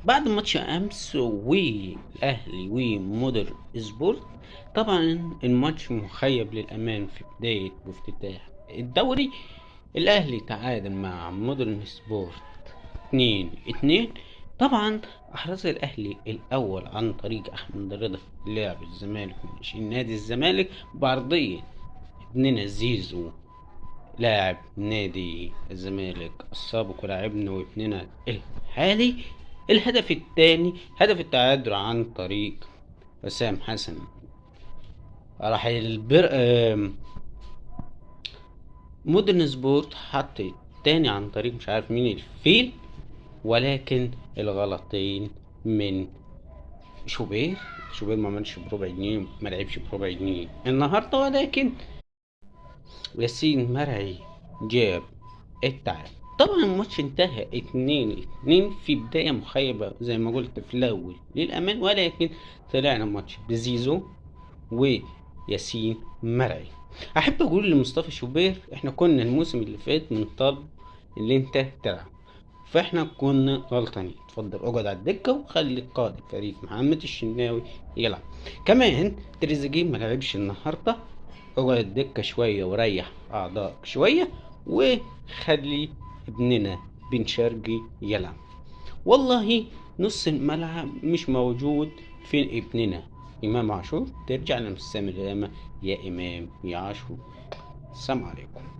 بعد ماتش امس والاهلي ومودر سبورت، طبعا الماتش مخيب للامان في بداية وافتتاح الدوري. الاهلي تعادل مع مودرن سبورت 2-2. طبعا احرز الاهلي الاول عن طريق احمد رضا لاعب الزمالك من نادي الزمالك بعرضية ابننا زيزو لاعب نادي الزمالك السابق ولاعبنا وابننا الحالي. الهدف الثاني هدف التعادل عن طريق وسام حسن. راح مودرن سبورت حط التاني عن طريق مش عارف مين الفيل، ولكن الغلطين من شوبير. شوبير ما عملش بربع جنيه، ما لعبش بربع جنيه النهارده، ولكن ياسين مرعي جاب التعادل. طبعا الماتش انتهى 2-2 في بداية مخيبة زي ما قلت في الأول للأمان، ولكن طلعنا ماتش بزيزو وياسين مرعي. أحب أقول لمصطفى شوبير إحنا كنا الموسم اللي فات من طلب اللي أنت تلعب، فإحنا كنا غلطانين. اتفضل اقعد على الدكة وخلي قائد الفريق محمد الشناوي يلعب. كمان تريزيجيه ما لعبش النهارده، اقعد دكة شوية وريح أعضائك شوية، وخلي ابننا بن شرقي يلعب. والله نص الملعب مش موجود. فين ابننا إمام عاشور؟ ترجع لنا السلامة يا إمام يا عاشور. السلام عليكم.